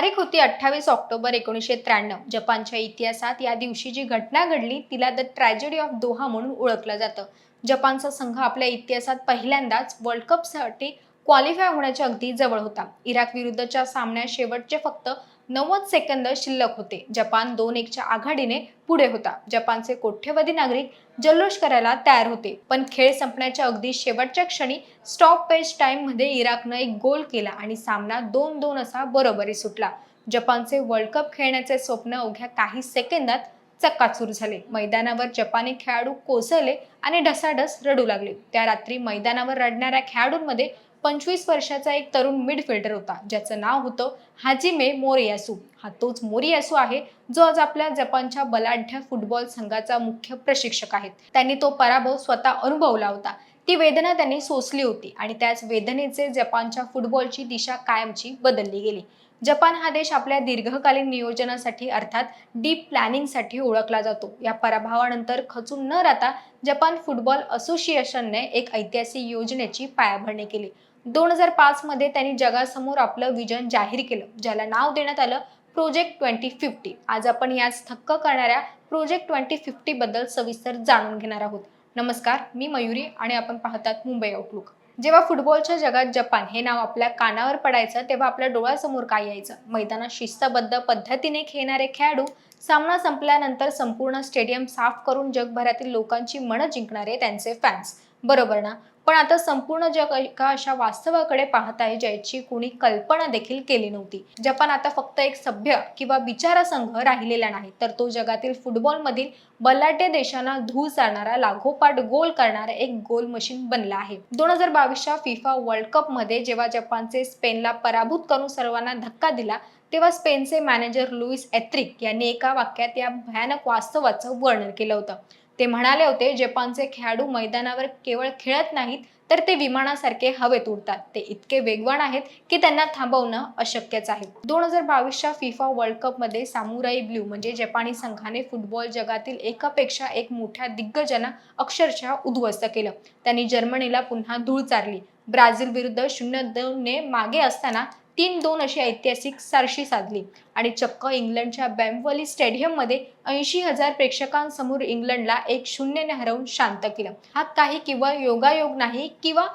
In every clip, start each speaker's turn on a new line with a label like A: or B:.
A: तारीख होती 28 ऑक्टोबर 1993. जपानच्या इतिहासात या दिवशी जी घटना घडली तिला द ट्रॅजेडी ऑफ दोहा म्हणून ओळखलं जातं. जपानचा संघ आपल्या इतिहासात पहिल्यांदाच वर्ल्ड कपसाठी क्वालिफाय होण्याच्या अगदी जवळ होता. इराक विरुद्धच्या सामन्यात शेवटचे फक्त 90 सेकंद शिल्लक होते. जपान 2-1च्या आघाडीने पुढे होता. जपानचे कोट्यवधी नागरिक जल्लोष करायला तयार होते, पण खेळ संपण्याच्या अगदी शेवटच्या क्षणी स्टॉप पेज टाइम मध्ये इराकनं एक गोल केला आणि सामना 2-2 असा बरोबरी सुटला. जपानचे वर्ल्ड कप खेळण्याचे स्वप्न अवघ्या काही सेकंदात चक्काचूर झाले. मैदानावर जपानी खेळाडू कोसळले आणि ढसाढस रडू लागले. त्या रात्री मैदानावर रडणाऱ्या खेळाडूंमध्ये 25 वर्षाचा एक तरुण मिडफिल्डर होता, ज्याचं नाव होतं हाजिमे मोरियासू. हा तोच मोरियासू आहे जो आज आपल्या जपानच्या बलाढ्य फुटबॉल संघाचा मुख्य प्रशिक्षक आहे. त्यांनी तो पराभव स्वतः अनुभवला होता. ती वेदना त्यांनी सोसली होती आणि त्याच वेदनेचे जपानच्या फुटबॉलची दिशा कायमची बदलली गेली. जपान हा देश आपल्या दीर्घकालीन नियोजनासाठी अर्थात डीप प्लॅनिंगसाठी ओळखला जातो. या पराभवानंतर खचून न राहता जपान फुटबॉल असोसिएशनने एक ऐतिहासिक योजनेची पायाभरणी केली. 2005 मध्ये त्यांनी जगासमोर आपलं विजन जाहीर केलं, ज्याला नाव देण्यात आलं प्रोजेक्ट 2050. आज आपण याच थक्क करणाऱ्या प्रोजेक्ट 2050 बद्दल सविस्तर जाणून घेणार आहोत. नमस्कार, मी मयुरी आणि आपण पाहतात मुंबई आउटलुक. जेव्हा फुटबॉलच्या जगात जपान हे नाव आपल्या कानावर पडायचं तेव्हा आपल्या डोळ्यासमोर काय यायचं? मैदानात शिस्तबद्ध पद्धतीने खेळणारे खेळाडू, सामना संपल्यानंतर संपूर्ण स्टेडियम साफ करून जगभरातील लोकांची मनं जिंकणारे त्यांचे फॅन्स. बरोबर ना? पण आता संपूर्ण जग एका अशा वास्तवाकडे पाहत आहे ज्याची कोणी कल्पना देखील केली नव्हती. जपान आता फक्त एक सभ्य किंवा बिचारा संघ राहिलेला नाही, तर तो जगातील फुटबॉलमधील बलाढ्य देशांना धूळ चारणारा, लागोपाठ गोल करणारा एक गोल मशीन बनला आहे. 2022च्या फिफा वर्ल्ड कप मध्ये जेव्हा जपानचे स्पेनला पराभूत करून सर्वांना धक्का दिला, तेव्हा स्पेनचे मॅनेजर लुईस एन्रिके यांनी एका वाक्यात या भयानक वास्तवाचं वर्णन केलं होतं. ते म्हणाले होते, जपानचे खेळाडू मैदानावर केवळ खेळत नाहीत, तर ते विमानासारखे हवेत उडतात. ते इतके वेगवान आहेत की त्यांना थांबवणं अशक्यच आहे. 2022च्या फिफा वर्ल्ड कप मध्ये सामुराई ब्लू म्हणजे जपानी संघाने फुटबॉल जगातील एकापेक्षा एक मोठ्या दिग्गजांना अक्षरशः उद्ध्वस्त केलं. त्यांनी जर्मनीला पुन्हा धूळ चारली. ब्राझील विरुद्ध 0-2 ने मागे असताना 3-2 अशी ऐतिहासिक सरशी साधली आणि चक्क इंग्लंडच्या वेम्बली स्टेडियम मध्ये 80,000 प्रेक्षकांसमोर इंग्लंडला 1-0 ने हरवून शांत केलं. हा काही किंवा योगायोग नाही किंवा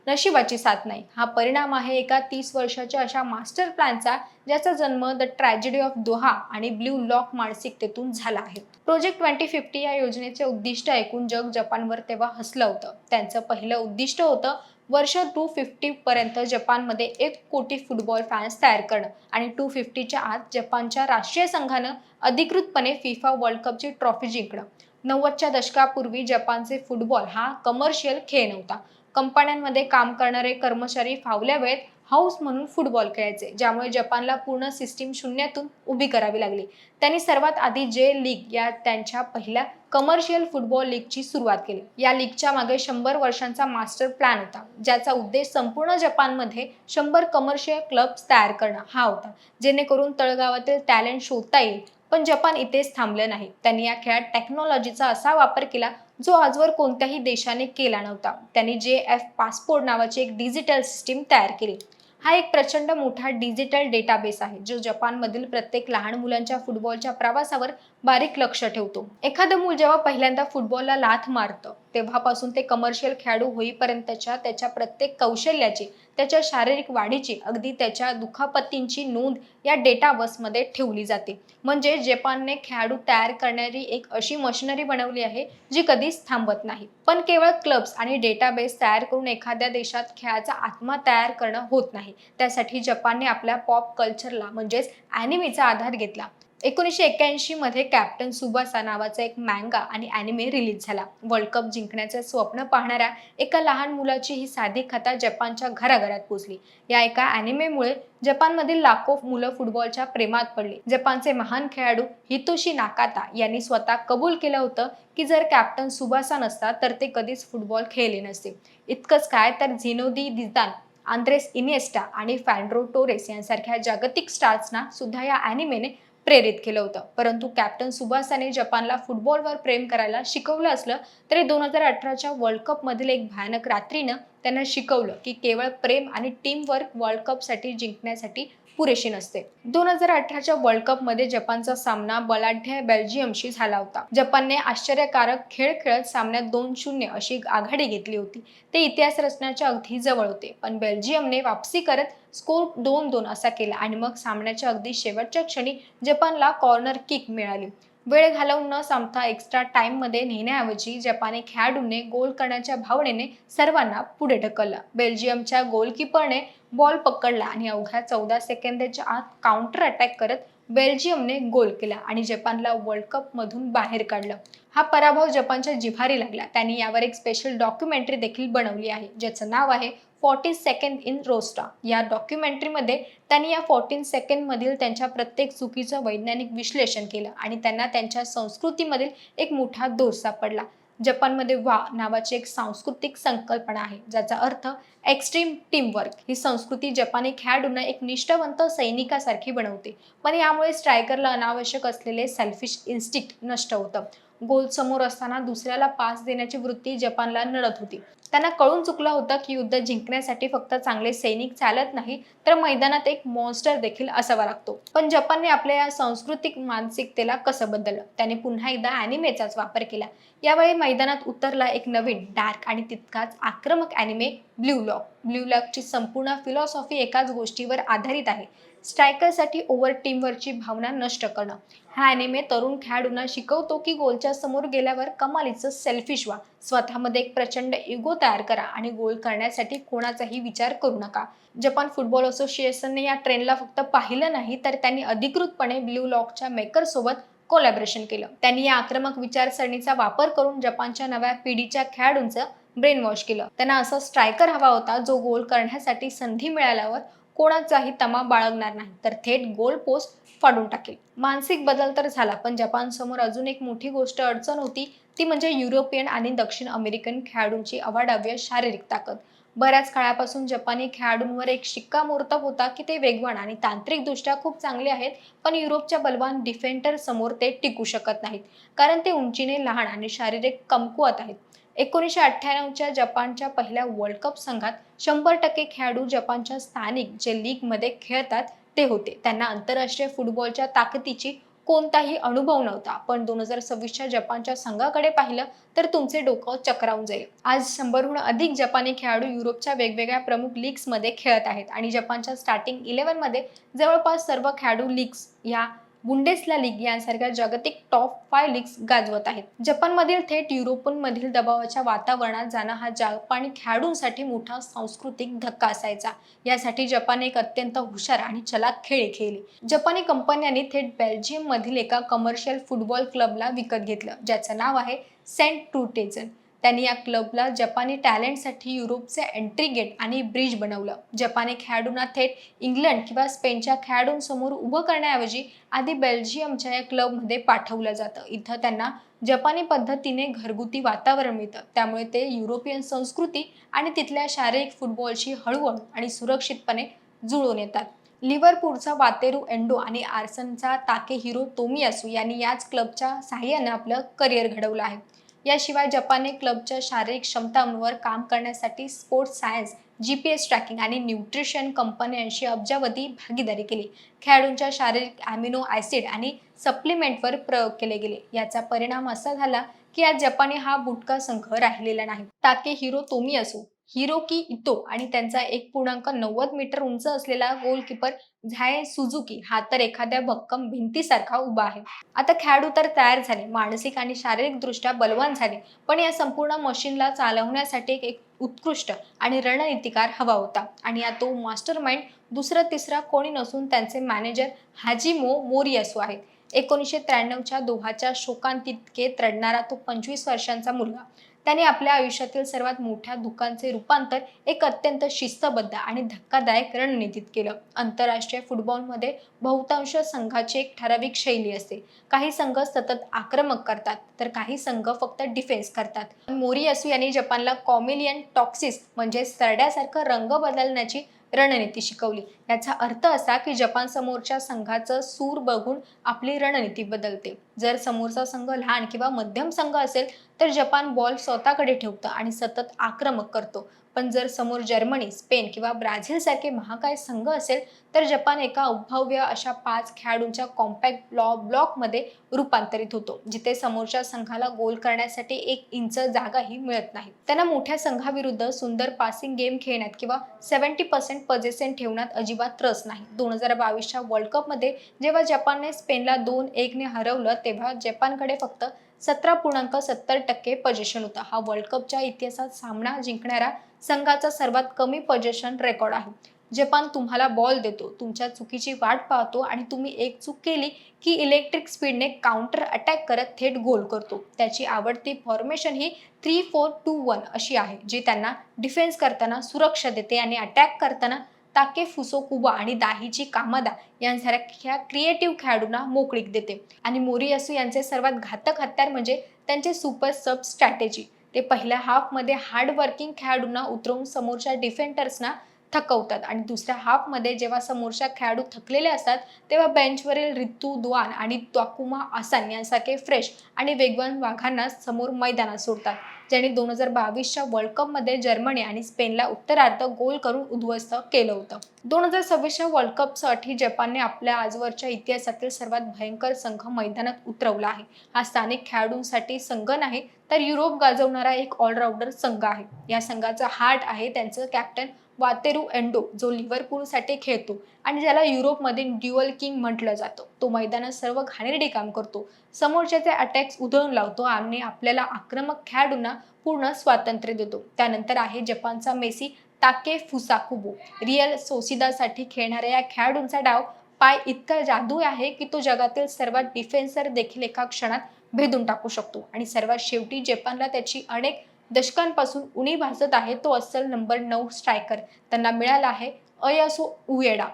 A: नशिबाची साथ नाही. हा परिणाम आहे एका 30 वर्षाच्या अशा मास्टर प्लॅनचा, ज्याचा जन्म द ट्रॅजेडी ऑफ दोहा आणि ब्ल्यू लॉक मानसिकतेतून झाला आहे. प्रोजेक्ट 2050 या योजनेचे उद्दिष्ट ऐकून जग जपानवर तेव्हा हसलं होतं. त्यांचं पहिलं उद्दिष्ट होतं वर्ष 250 पर्यंत जपानमध्ये 1 कोटी फुटबॉल फॅन्स तयार करणं आणि 250च्या आत जपानच्या राष्ट्रीय संघानं अधिकृतपणे फिफा वर्ल्ड कपची ट्रॉफी जिंकणं. 90च्या दशकापूर्वी जपानचे फुटबॉल हा कमर्शियल खेळ नव्हता. कंपन्यांमध्ये काम करणारे कर्मचारी फावल्या वेळेत हाऊस म्हणून फुटबॉल खेळायचे, ज्यामुळे जपानला पूर्ण सिस्टीम शून्यातून उभी करावी लागली. त्यांनी सर्वात आधी जे लीग या त्यांच्या पहिल्या कमर्शियल फुटबॉल लीगची सुरुवात केली. या लीगच्या मागे 100 वर्षांचा मास्टर प्लॅन होता, ज्याचा उद्देश संपूर्ण जपानमध्ये 100 कमर्शियल क्लब्स तयार करणं हा होता, जेणेकरून तळगावातील टॅलेंट शोधता येईल. पण जपान इथेच थांबलं नाही. त्यांनी या खेळात टेक्नॉलॉजीचा असा वापर केला जो आजवर कोणत्याही देशाने केला नव्हता. त्यांनी JF पासपोर्ट नावाची एक डिजिटल सिस्टीम तयार केली. हा एक प्रचंड मोठा डिजिटल डेटाबेस आहे, जो जपानमधील प्रत्येक लहान मुलांच्या फुटबॉलच्या प्रवासावर बारीक लक्ष ठेवतो. एखादं मूल जेव्हा पहिल्यांदा फुटबॉलला लाथ मारतं, तेव्हापासून ते कमर्शियल खेळाडू होईपर्यंतच्या त्याच्या प्रत्येक कौशल्याची, त्याच्या शारीरिक वाढीची, अगदी त्याच्या दुखापतींची नोंद या डेटाबेसमध्ये ठेवली जाते. म्हणजे जपानने खेळाडू तयार करणारी एक अशी मशिनरी बनवली आहे जी कधीच थांबत नाही. पण केवळ क्लब्स आणि डेटाबेस तयार करून एखाद्या देशात खेळाचा आत्मा तयार करणं होत नाही. त्यासाठी जपानने आपल्या पॉप कल्चरला म्हणजेच अॅनिमेचा आधार घेतला. 1981 मध्ये कॅप्टन सुबासा नावाचा एक मँगा आणि अॅनिमे रिलीज झाला. वर्ल्ड कप जिंकण्याचे स्वप्न पाहणाऱ्या एका लहान मुलाची ही साधी कथा जपानच्या घराघरात पोहोचली. या एका अॅनिमेमुळे जपानमधील लाखो मुलं फुटबॉलच्या प्रेमात पडली. जपानचे महान खेळाडू हितोशी नाकाता यांनी स्वतः कबूल केलं होतं की जर कॅप्टन सुबासा नसता तर ते कधीच फुटबॉल खेळले नसते. इतकंच काय, तर झिनोदी झिदान, आंद्रेस इनिएस्टा आणि फॅन्ड्रो टोरेस यांसारख्या जागतिक स्टार्सना सुद्धा या अॅनिमेने प्रेरित केलं होतं. परंतु कॅप्टन सुबासाने जपानला फुटबॉलवर प्रेम करायला शिकवलं असलं तरी 2018च्या वर्ल्ड कप मधील एक भयानक रात्रीनं त्यांना शिकवलं की केवळ प्रेम आणि टीम वर्क वर्ल्ड कपसाठी जिंकण्यासाठी पुरेशी नसते. 2018च्या वर्ल्ड कपमध्ये जपानचा सामना बलाढ्य बेल्जियमशी झाला होता. जपानने आश्चर्यकारक खेळ खेळत सामन्यात 2-0 अशी आघाडी घेतली होती. ते इतिहास रचण्याच्या अगदी जवळ होते, पण बेल्जियमने वापसी करत स्कोर 2-2 असा केला आणि मग सामन्याच्या अगदी शेवटच्या क्षणी जपानला कॉर्नर किक मिळाली. वेळ घालवून न संपता एक्स्ट्रा टाइममध्ये नेण्याऐवजी जपानी खेळाडूंनी गोल करण्याच्या भावनेने सर्वांना पुढे ढकललं. बेल्जियमच्या गोलकीपरने बॉल पकडला आणि अवघ्या 14 सेकंदाच्या आत काउंटर अटॅक करत बेल्जियमने गोल केला आणि जपानला वर्ल्ड कपमधून बाहेर काढलं. हा पराभव जपानच्या जिव्हारी लागला. त्यांनी यावर एक स्पेशल डॉक्युमेंटरी देखील बनवली आहे, ज्याचं नाव आहे 40 सेकंड इन रोस्टा. या डॉक्युमेंटरीमध्ये त्यांनी या 14 सेकंडमधील त्यांच्या प्रत्येक चुकीचं वैज्ञानिक विश्लेषण केलं आणि त्यांना त्यांच्या संस्कृतीमधील एक मोठा दोष सापडला. जपानमध्ये वा नावाची एक सांस्कृतिक संकल्पना आहे, ज्याचा अर्थ एक्स्ट्रीम टीमवर्क. ही संस्कृती जपानी खेळाडूंना एक निष्ठावंत सैनिकासारखी बनवते, पण यामुळे स्ट्रायकरला अनावश्यक असलेले सेल्फिश इन्स्टिक्ट नष्ट होतं. गोल समोर असताना दुसऱ्याला पास देण्याची वृत्ती जपानला नडत होती. त्यांना कळून चुकलं होतं की युद्ध जिंकण्यासाठी फक्त चांगले सैनिक चालत नाही, तर मैदानात एक मॉन्स्टर देखील असावा लागतो. पण जपानने आपल्या या सांस्कृतिक मानसिकतेला कसं बदललं? त्याने पुन्हा एकदा अॅनिमेचाच वापर केला. यावेळी मैदानात उतरला एक नवीन डार्क आणि तितकाच आक्रमक अॅनिमे, ब्ल्यू लॉक. ब्ल्यू लॉकची संपूर्ण फिलॉसॉफी एकाच गोष्टीवर आधारित आहे: स्ट्रायकरसाठी ओव्हर टीमवरची भावना नष्ट करणं. हा अॅनिमे तरुण खेळाडूंना शिकवतो की गोलच्या समोर गेल्यावर कमालीचं सेल्फिश व्हा, स्वतःमध्ये एक प्रचंड इगो तयार करा आणि गोल करण्यासाठी कोणाचाही विचार करू नका. जपान फुटबॉल असोसिएशनने या ट्रेंडला फक्त पाहिलं नाही, तर त्यांनी अधिकृतपणे ब्ल्यू लॉकच्या मेकरसोबत कोलॅबोरेशन केलं. त्यांनी या आक्रमक विचारसरणीचा वापर करून जपानच्या नव्या पिढीच्या खेळाडूंचं ब्रेन वॉश केलं. त्यांना असा स्ट्रायकर हवा होता जो गोल करण्यासाठी संधी मिळाल्यावर कोणाचाही तमा बाळगणार नाही, तर थेट गोल पोस्ट फाडून टाकेल. मानसिक बदल तर झाला, पण जपान समोर अजून एक मोठी गोष्ट अडचण होती, ती म्हणजे युरोपियन आणि दक्षिण अमेरिकन खेळाडूंची अवाढव्य शारीरिक ताकद. बऱ्याच काळापासून जपानी खेळाडूंवर एक शिक्कामोर्तब होता की ते वेगवान आणि तांत्रिकदृष्ट्या खूप चांगले आहेत, पण युरोपच्या बलवान डिफेंडर समोर ते टिकू शकत नाहीत, कारण ते उंचीने लहान आणि शारीरिक कमकुवत आहेत. 1998च्या जपानच्या पहिल्या वर्ल्ड कप संघात 100% खेळाडू जपानच्या स्थानिक जे लीगमध्ये खेळतात ते होते. त्यांना आंतरराष्ट्रीय फुटबॉलच्या ताकदीची कोणताही अनुभव नव्हता. पण 2026च्या जपानच्या संघाकडे पाहिलं तर तुमचे डोकं चक्रावून जाईल. आज 100हून अधिक जपानी खेळाडू युरोपच्या वेगवेगळ्या प्रमुख लीग्समध्ये खेळत आहेत आणि जपानच्या स्टार्टिंग 11 मध्ये जवळपास सर्व खेळाडू लीग्स या बुंडेसला लीग यांसारख्या जागतिक टॉप 5 लीग्स गाजवत आहेत. जपानमधील थेट युरोपमधील दबावाच्या वातावरणात जाणं हा जपानी खेळाडूंसाठी मोठा सांस्कृतिक धक्का असायचा. यासाठी जपानने एक अत्यंत हुशार आणि चलाख खेळी खेळली. जपानी कंपन्यांनी थेट बेल्जियममधील एका कमर्शियल फुटबॉल क्लबला विकत घेतलं, ज्याचं नाव आहे सेंट ट्रुटेजन. त्यांनी या क्लबला जपानी टॅलेंटसाठी युरोपचे एंट्री गेट आणि ब्रिज बनवलं. जपानी खेळाडूंना थेट इंग्लंड किंवा स्पेनच्या खेळाडूंसमोर उभं करण्याऐवजी आधी बेल्जियमच्या या क्लबमध्ये पाठवलं जातं. इथं त्यांना जपानी पद्धतीने घरगुती वातावरण मिळतं, त्यामुळे ते युरोपियन संस्कृती आणि तिथल्या शारीरिक फुटबॉलशी हळूहळू आणि सुरक्षितपणे जुळून येतात. लिव्हरपूलचा वातेरू एंडो आणि आर्सेनलचा ताकेहिरो तोमियासू यांनी याच क्लबच्या सहाय्याने आपलं करिअर घडवलं आहे. याशिवाय जपानने क्लबच्या शारीरिक क्षमतांवर काम करण्यासाठी स्पोर्ट्स सायन्स, GPS ट्रॅकिंग आणि न्यूट्रिशन कंपन्यांशी अब्जावधी भागीदारी केली. खेळाडूंच्या शारीरिक अॅमिनो ॲसिड आणि सप्लिमेंटवर प्रयोग केले गेले. याचा परिणाम असा झाला की आज जपानी हा बुटका संघ राहिलेला नाही. ताकेहिरो तोमियासू, हिरोकी इतो आणि त्यांचा 1.90 मीटर उंच असलेला गोलकीपर झाय सुझुकी हा तर एखाद्या भक्कम भिंतीसारखा उभा आहे. आता खेळाडू तर तयार झाले, मानसिक आणि शारीरिकदृष्ट्या बलवान झाले, पण या संपूर्ण मशीनला चालवण्यासाठी एक उत्कृष्ट आणि रणनीतिकार हवा होता. आणि या तो मास्टरमाइंड दुसरा तिसरा कोणी नसून त्यांचे मॅनेजर हाजिमो मोरियासू आहेत. 1993च्या दोहाच्या शोकांतिकेत रडणारा तो 25 वर्षांचा मुलगा. त्याने आपल्या आयुष्यातील सर्वात मोठ्या दुःखांचे रूपांतर एक अत्यंत शिस्तबद्ध आणि धक्कादायक रणनीतीत केलं. आंतरराष्ट्रीय फुटबॉलमध्ये बहुतांश संघाची एक ठराविक शैली असते. काही संघ सतत आक्रमक करतात, तर काही संघ फक्त डिफेन्स करतात. मोरियासू यांनी जपानला कॉमेलियन टॉक्सिस म्हणजे सरड्यासारखं रंग बदलण्याची रणनीती शिकवली. याचा अर्थ असा की जपान समोरच्या संघाचं सूर बघून आपली रणनीती बदलते. जर समोरचा संघ लहान किंवा मध्यम संघ असेल तर जपान बॉल स्वतःकडे ठेवतं आणि सतत आक्रमक करतो. पण जर समोर जर्मनी, स्पेन किंवा ब्राझील सारखे महाकाय संघ असेल तर जपान एका अभव्य अशा 5 खेळाडूंच्या कॉम्पॅक्ट ब्लॉकमध्ये रूपांतरित होतो, जिथे समोरच्या संघाला गोल करण्यासाठी 1 इंच जागाही मिळत नाही. त्यांना मोठ्या संघाविरुद्ध सुंदर पासिंग गेम खेळण्यात किंवा 70% पोझिशन ठेवण्यात अजिबात रस नाही. 2022च्या वर्ल्ड कपमध्ये जेव्हा जपानने स्पेनला 2-1 ने हरवलं तेव्हा जपानकडे फक्त 17.70% पोझिशन होता. हा वर्ल्ड कपच्या इतिहासात सामना जिंकणारा संघाचा सर्वात कमी पोझिशन रेकॉर्ड आहे. जपान तुम्हाला बॉल देतो, तुमच्या चुकीची वाट पाहतो आणि तुम्ही एक चूक केली की इलेक्ट्रिक स्पीडने काउंटर अटॅक करत थेट गोल करतो. त्याची आवडती फॉर्मेशन ही 3-4-2-1 अशी आहे, जी त्यांना डिफेन्स करताना सुरक्षा देते आणि अटॅक करताना ताकेफुसो कुबा आणि दाहिची कामादा यांसारख्या क्रिएटिव्ह खेळाडूंना मोकळीक देते. आणि मोरियासू यांचे सर्वात घातक हत्यार म्हणजे त्यांचे सुपर सब स्ट्रॅटेजी. ते पहिल्या हाफमध्ये हार्ड वर्किंग खेळाडूंना उतरवून समोरच्या डिफेंडर्सना थकवतात आणि दुसऱ्या हाफमध्ये जेव्हा समोरच्या खेळाडू थकलेले असतात तेव्हा बेंचवरील रितू द्वान आणि ताकुमा आसान यांसारखे फ्रेश आणि वेगवान वाघांना समोर मैदानात सोडतात, ज्यांनी 2022च्या वर्ल्ड कपमध्ये जर्मनी आणि स्पेनला उत्तरार्ध गोल करून उद्ध्वस्त केलं होतं. 2026च्या वर्ल्ड कपसाठी जपानने आपल्या आजवरच्या इतिहासातील सर्वात भयंकर संघ मैदानात उतरवला आहे. हा स्थानिक खेळाडूंसाठी संघ नाही तर युरोप गाजवणारा एक ऑलराऊंडर संघ आहे. या संघाचा हार्ट आहे त्यांचं कॅप्टन वातेरू एंडो, जो लिव्हरपूलसाठी खेळतो आणि ज्याला युरोपमधील ड्युअल किंग म्हटलं जातं. तो मैदानात सर्व घाणेरडे काम करतो, समोरच्याचे अटॅक्स उधळून लावतो आणि आपल्याला आक्रमक खेळाडूंना पूर्ण स्वातंत्र्य देतो. त्यानंतर आहे जपानचा मेसी ताकेफुसा कुबो. रिअल सोसिदासाठी खेळणाऱ्या या खेळाडूंचा डाव पाय इतका जादू आहे की तो जगातील सर्वात डिफेन्सर देखील एका क्षणात भेदून टाकू शकतो. आणि सर्वात शेवटी जपानला त्याची अनेक दशकांपासून उणीव भासत आहे तो अस्सल नंबर 9 स्ट्रायकर त्यांना मिळाला आहे, अयासु उएडा.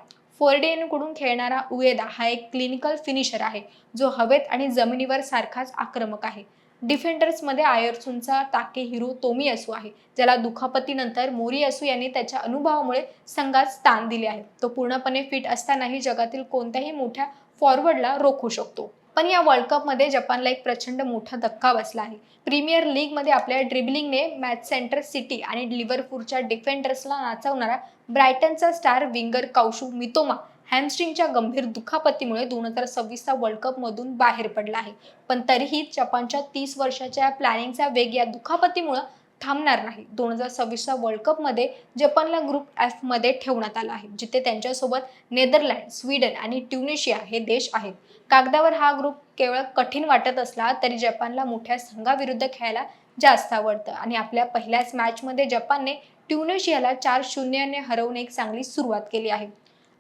A: फोर्डियनकडून खेळणारा उएदा हा एक क्लिनिकल फिनिशर आहे, जो हवेत आणि जमिनीवर सारखाच आक्रमक आहे. डिफेंडर्समध्ये आयर्सूनचा ताकेहिरो तोमियासू आहे, ज्याला दुखापतीनंतर मोरियासू यांनी त्याच्या अनुभवामुळे संघात स्थान दिले आहे. तो पूर्णपणे फिट असतानाही जगातील कोणत्याही मोठ्या फॉरवर्डला रोखू शकतो. पण या वर्ल्ड कपमध्ये जपानला एक प्रचंड मोठा धक्का बसला आहे. प्रीमियर लीगमध्ये आपल्या ड्रिबलिंगने मॅनचेस्टर सिटी आणि लिव्हरपूलच्या डिफेंडर्सला नाचवणारा ब्रायटनचा स्टार विंगर काउशू मितोमा हॅमस्ट्रिंगच्या गंभीर दुखापतीमुळे 2026चा वर्ल्ड कपमधून बाहेर पडला आहे. पण तरीही जपानच्या 30 वर्षाच्या प्लॅनिंगचा वेग या दुखापतीमुळे थांबणार नाही. 2026च्या वर्ल्ड कपमध्ये जपानला ग्रुप एफ मध्ये ठेवण्यात आलं आहे, जिथे त्यांच्यासोबत नेदरलँड, स्वीडन आणि ट्युनिशिया हे देश आहेत. कागदावर हा ग्रुप केवळ कठीण वाटत असला तरी जपानला मोठ्या संघाविरुद्ध खेळायला जास्त आवडतं आणि आपल्या पहिल्याच मॅचमध्ये जपानने ट्युनिशियाला 4-0 ने हरवून एक चांगली सुरुवात केली आहे.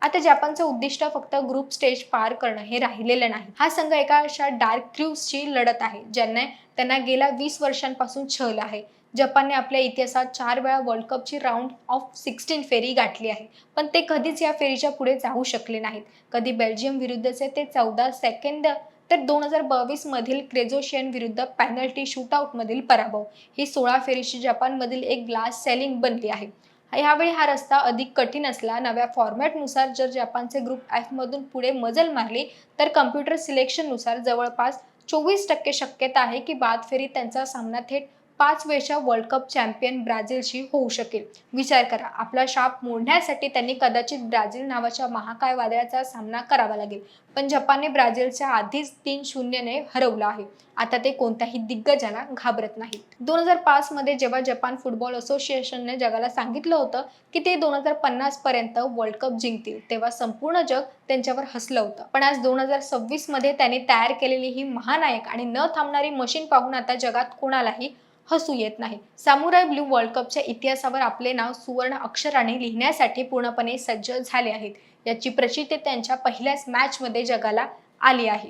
A: आता जपानचं उद्दिष्ट फक्त ग्रुप स्टेज पार करणं हे राहिलेलं नाही. हा संघ एका अशा डार्क क्रूजची लढत आहे ज्यांना त्यांना गेल्या 20 वर्षांपासून छळलं आहे. जपानने आपल्या इतिहासात 4 वेळा वर्ल्ड कपची राऊंड ऑफ 16 फेरी गाठली आहे, पण ते कधीच या फेरीच्या पुढे जाऊ शकले नाहीत. कधी बेल्जियम विरुद्धचे ते 14 सेकंद तर 2022 मधील क्रोएशिया विरुद्ध पेनल्टी शूटआउट मधील पराभव ही 16 फेरीची जपानमधील एक ग्लास सेलिंग बनली आहे. यावेळी हा रस्ता अधिक कठीण असला. नव्या फॉर्मॅटनुसार जर जपानचे ग्रुप एफ मधून पुढे मजल मारली तर कम्प्युटर सिलेक्शननुसार जवळपास 24% शक्यता आहे की बाद फेरीत त्यांचा सामना थेट 5 वेळच्या वर्ल्ड कप चॅम्पियन ब्राझीलशी होऊ शकेल. विचार करा, आपला शाप मोडण्यासाठी त्यांनी कदाचित ब्राझील नावाच्या महाकाय वादळाचा सामना करावा लागेल. पण जपानने ब्राझीलच्या आधीच 3-0 ने हरवलं आहे. आता ते कोणत्याही दिग्गजाला घाबरत नाहीत. 2005 मध्ये जेव्हा जपान फुटबॉल असोसिएशनने जगाला सांगितलं होतं की ते 2050 पर्यंत वर्ल्ड कप जिंकतील, तेव्हा संपूर्ण जग त्यांच्यावर हसलं होतं. पण आज 2026 मध्ये त्यांनी तयार केलेली ही महानायक आणि न थांबणारी मशीन पाहून आता जगात कोणालाही हसू येत नाही. सामुराय ब्लू वर्ल्ड कपच्या इतिहासावर आपले नाव सुवर्ण अक्षराने लिहिण्यासाठी पूर्णपणे सज्ज झाले आहेत. याची प्रचिती त्यांच्या पहिल्याच मॅचमध्ये जगाला आली आहे.